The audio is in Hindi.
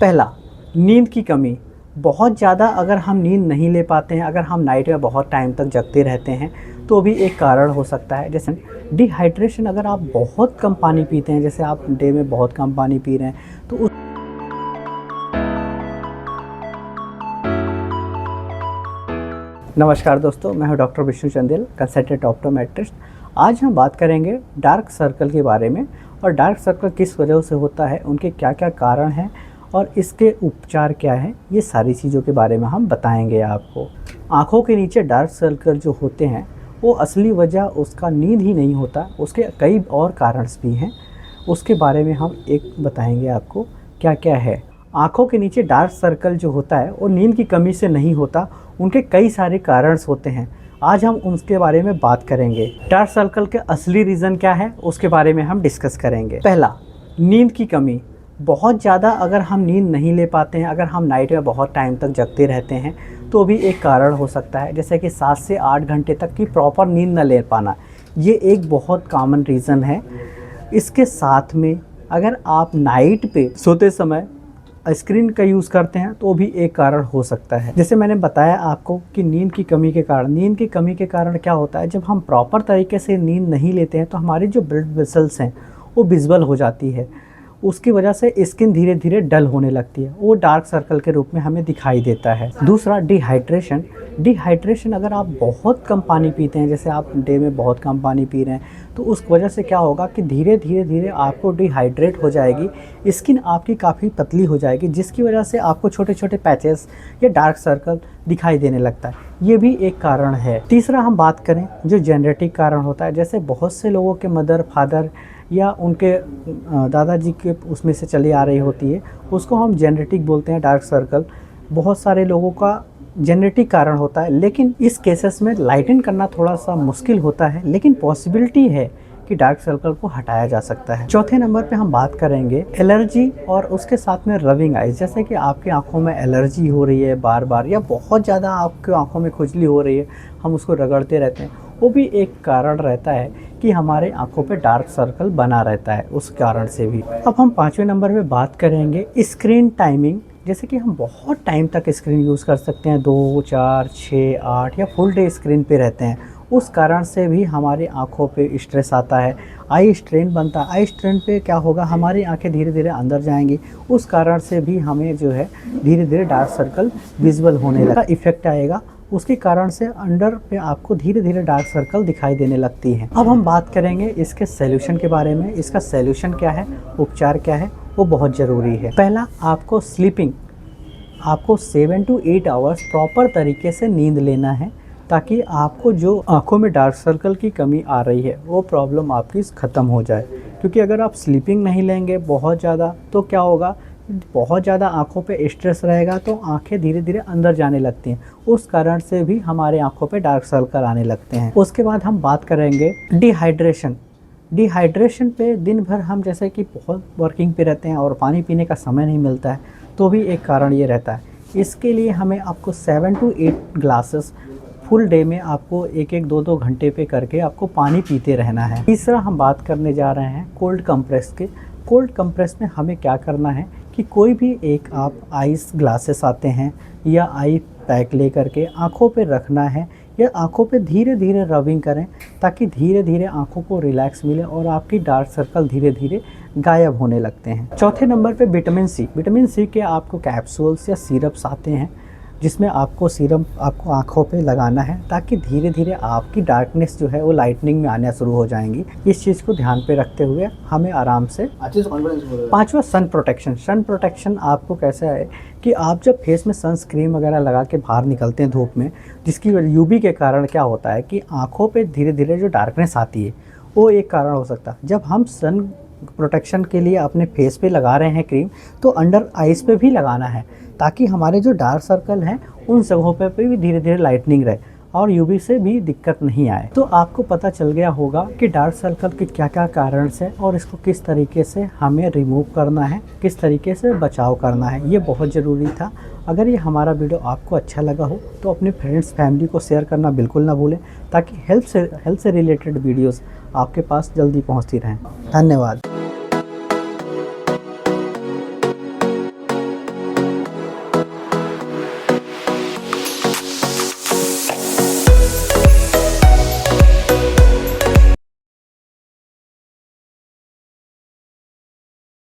पहला, नींद की कमी। बहुत ज़्यादा अगर हम नींद नहीं ले पाते हैं, अगर हम नाइट में बहुत टाइम तक जगते रहते हैं तो भी एक कारण हो सकता है। जैसे डिहाइड्रेशन, अगर आप बहुत कम पानी पीते हैं, जैसे आप डे में बहुत कम पानी पी रहे हैं तो उस नमस्कार दोस्तों, मैं हूं doctor Vishnu Chandel, consultant optometrist. आज हम बात करेंगे डार्क सर्कल के बारे में, और डार्क सर्कल किस वजह से होता है, उनके क्या क्या कारण हैं और इसके उपचार क्या हैं, ये सारी चीज़ों के बारे में हम बताएंगे आपको। आँखों के नीचे डार्क सर्कल जो होते हैं वो असली वजह उसका नींद ही नहीं होता, उसके कई और कारण भी हैं। उसके बारे में हम एक बताएंगे आपको क्या क्या है। आँखों के नीचे डार्क सर्कल जो होता है वो नींद की कमी से नहीं होता, उनके कई सारे कारण होते हैं। आज हम उसके बारे में बात करेंगे। डार्क सर्कल के असली रीज़न क्या है उसके बारे में हम डिस्कस करेंगे। पहला, नींद की कमी। बहुत ज़्यादा अगर हम नींद नहीं ले पाते हैं, अगर हम नाइट में बहुत टाइम तक जगते रहते हैं तो भी एक कारण हो सकता है। जैसे कि 7 से 8 घंटे तक की प्रॉपर नींद न ले पाना, ये एक बहुत कॉमन रीज़न है। इसके साथ में अगर आप नाइट पे सोते समय स्क्रीन का यूज़ करते हैं तो भी एक कारण हो सकता है। जैसे मैंने बताया आपको कि नींद की कमी के कारण क्या होता है, जब हम प्रॉपर तरीके से नींद नहीं लेते हैं तो हमारी जो ब्लड वेसल्स हैं वो विजिबल हो जाती है। उसकी वजह से स्किन धीरे धीरे डल होने लगती है, वो डार्क सर्कल के रूप में हमें दिखाई देता है। दूसरा, डिहाइड्रेशन, अगर आप बहुत कम पानी पीते हैं, जैसे आप डे में बहुत कम पानी पी रहे हैं तो उस वजह से क्या होगा कि धीरे धीरे आपको डिहाइड्रेट हो जाएगी, स्किन आपकी काफ़ी पतली हो जाएगी, जिसकी वजह से आपको छोटे छोटे पैचेस या डार्क सर्कल दिखाई देने लगता है। ये भी एक कारण है। तीसरा, हम बात करें जो जेनेटिक कारण होता है, जैसे बहुत से लोगों के मदर फादर या उनके दादाजी के उसमें से चली आ रही होती है, उसको हम जेनेटिक बोलते हैं डार्क सर्कल। बहुत सारे लोगों का जेनेटिक कारण होता है, लेकिन इस केसेस में लाइटन करना थोड़ा सा मुश्किल होता है, लेकिन पॉसिबिलिटी है कि डार्क सर्कल को हटाया जा सकता है। चौथे नंबर पे हम बात करेंगे एलर्जी और उसके साथ में रबिंग आइज। जैसे कि आपकी आंखों में एलर्जी हो रही है बार बार, या बहुत ज़्यादा आपकी आंखों में खुजली हो रही है, हम उसको रगड़ते रहते हैं, वो भी एक कारण रहता है कि हमारे आंखों पे डार्क सर्कल बना रहता है, उस कारण से भी। अब हम 5वें नंबर पे बात करेंगे स्क्रीन टाइमिंग। जैसे कि हम बहुत टाइम तक स्क्रीन यूज़ कर सकते हैं, 2, 4, 6, 8 या फुल डे स्क्रीन पे रहते हैं, उस कारण से भी हमारी आंखों पे स्ट्रेस आता है, आई स्ट्रेन बनता है। आई स्ट्रेन पे क्या होगा, हमारी आंखें धीरे धीरे अंदर जाएंगी, उस कारण से भी हमें जो है धीरे धीरे डार्क सर्कल विजिबल होने लगा, इफेक्ट आएगा, उसके कारण से अंडर पे आपको धीरे धीरे डार्क सर्कल दिखाई देने लगती है। अब हम बात करेंगे इसके सॉल्यूशन के बारे में। इसका सॉल्यूशन क्या है, उपचार क्या है, वो बहुत ज़रूरी है। पहला, आपको स्लीपिंग, आपको 7 to 8 आवर्स प्रॉपर तरीके से नींद लेना है, ताकि आपको जो आँखों में डार्क सर्कल की कमी आ रही है वो प्रॉब्लम आपकी ख़त्म हो जाए। क्योंकि अगर आप स्लीपिंग नहीं लेंगे बहुत ज़्यादा तो क्या होगा, बहुत ज़्यादा आँखों पे स्ट्रेस रहेगा तो आँखें धीरे धीरे अंदर जाने लगती हैं, उस कारण से भी हमारे आँखों पे डार्क सर्कल आने लगते हैं। उसके बाद हम बात करेंगे डिहाइड्रेशन पे। दिन भर हम जैसे कि बहुत वर्किंग पे रहते हैं और पानी पीने का समय नहीं मिलता है, तो भी एक कारण ये रहता है। इसके लिए हमें आपको 7 to 8 ग्लासेस फुल डे में आपको 1-1, 2-2 घंटे पे करके आपको पानी पीते रहना है। तीसरा, हम बात करने जा रहे हैं कोल्ड कंप्रेस के। कोल्ड कंप्रेस में हमें क्या करना है कि कोई भी एक आप आइस ग्लासेस आते हैं या आई पैक ले करके आँखों पे रखना है, या आँखों पे धीरे धीरे रबिंग करें, ताकि धीरे धीरे आँखों को रिलैक्स मिले और आपकी डार्क सर्कल धीरे धीरे गायब होने लगते हैं। चौथे नंबर पे विटामिन सी के आपको कैप्सूल्स या सिरप्स आते हैं, जिसमें आपको सीरम आपको आँखों पे लगाना है, ताकि धीरे धीरे आपकी डार्कनेस जो है वो लाइटनिंग में आना शुरू हो जाएंगी। इस चीज़ को ध्यान पे रखते हुए हमें आराम से। पाँचवा, सन प्रोटेक्शन आपको कैसा है कि आप जब फेस में सनस्क्रीन वगैरह लगा के बाहर निकलते हैं धूप में, जिसकी यूवी के कारण क्या होता है कि आँखों पे धीरे धीरे जो डार्कनेस आती है वो एक कारण हो सकता है। जब हम सन प्रोटेक्शन के लिए अपने फेस पे लगा रहे हैं क्रीम, तो अंडर आइज़ पे भी लगाना है, ताकि हमारे जो डार्क सर्कल हैं उन जगहों पे भी धीरे धीरे लाइटनिंग रहे और यूवी से भी दिक्कत नहीं आए। तो आपको पता चल गया होगा कि डार्क सर्कल के क्या क्या कारण से और इसको किस तरीके से हमें रिमूव करना है, किस तरीके से बचाव करना है, ये बहुत ज़रूरी था। अगर ये हमारा वीडियो आपको अच्छा लगा हो तो अपने फ्रेंड्स फैमिली को शेयर करना बिल्कुल ना भूलें, ताकि हेल्थ से रिलेटेड वीडियोज़ आपके पास जल्दी पहुँचती रहें। धन्यवाद।